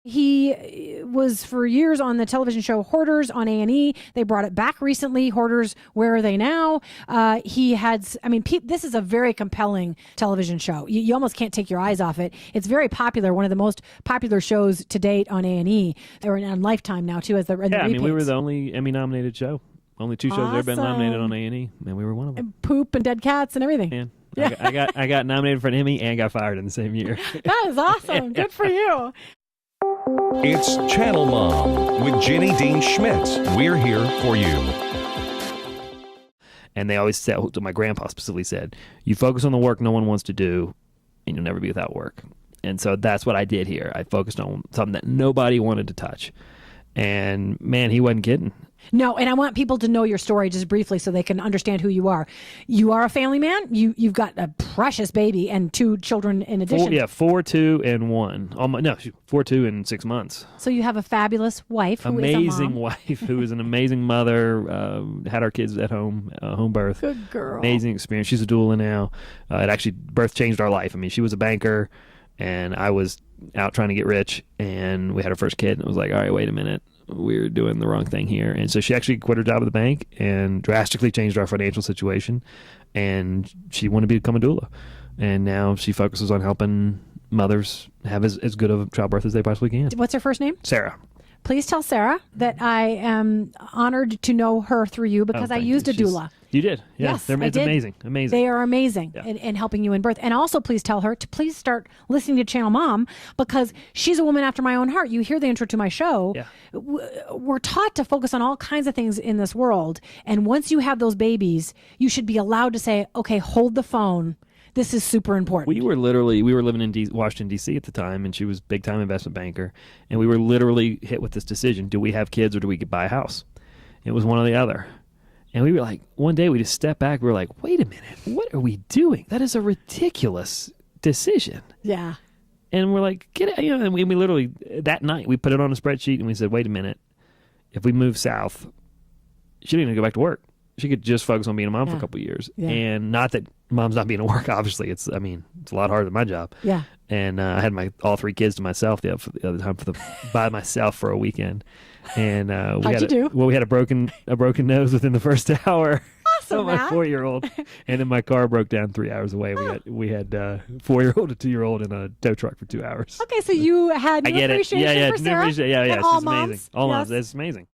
He was for years on the television show Hoarders on A&E. They brought it back recently. Hoarders, Where Are They Now? This is a very compelling television show. You almost can't take your eyes off it. It's very popular. One of the most popular shows to date on A&E. They were on Lifetime now too, as the repeats. We were the only Emmy-nominated show. Only 2 shows that have been nominated on A&E, and we were one of them. And Poop and Dead Cats and everything. And I got nominated for an Emmy and got fired in the same year. That is awesome. Good for you. It's Channel Mom with Jenny Dean Schmidt. We're here for you. And they always said, my grandpa specifically said, you focus on the work no one wants to do, and you'll never be without work. And so that's what I did here. I focused on something that nobody wanted to touch. And man, he wasn't kidding. No, and I want people to know your story just briefly so they can understand who you are. You are a family man. You've got a precious baby and 2 children in addition. 4, 2, and 1. 4, 2, and 6 months. So you have a fabulous wife who amazing is a mom. wife who is an amazing mother. Had our kids at home, home birth. Good girl. Amazing experience. She's a doula now. It actually, birth changed our life. I mean, she was a banker, and I was out trying to get rich, and we had our first kid, and it was like, all right, wait a minute. We're doing the wrong thing here. And so she actually quit her job at the bank and drastically changed our financial situation. And she wanted to become a doula. And now she focuses on helping mothers have as good of a childbirth as they possibly can. What's her first name? Sarah. Please tell Sarah that I am honored to know her through you because I used a doula. You did? Yeah. Yes, it's amazing. Amazing. They are amazing in helping you in birth. And also please tell her to please start listening to Channel Mom because she's a woman after my own heart. You hear the intro to my show. Yeah. We're taught to focus on all kinds of things in this world. And once you have those babies, you should be allowed to say, okay, hold the phone. This is super important. We were living in Washington, D.C. at the time, and she was a big-time investment banker. And we were literally hit with this decision. Do we have kids or do we buy a house? It was one or the other. And we were like, one day we just stepped back. We were like, wait a minute. What are we doing? That is a ridiculous decision. Yeah. And we're like, get it. And we literally, that night, we put it on a spreadsheet and we said, wait a minute. If we move south, she didn't even go back to work. She could just focus on being a mom for a couple of years. Yeah. And not that mom's not being at work, obviously. It's a lot harder than my job. Yeah. And I had all 3 kids to myself the other time by myself for a weekend. And we had a broken nose within the first hour. Awesome, my 4-year-old. And then my car broke down 3 hours away. We had 4-year-old, a 2-year-old in a tow truck for 2 hours. Okay, so you had no appreciation for Sarah? Yeah, and all she's moms? amazing. All moms. Yes. It's amazing.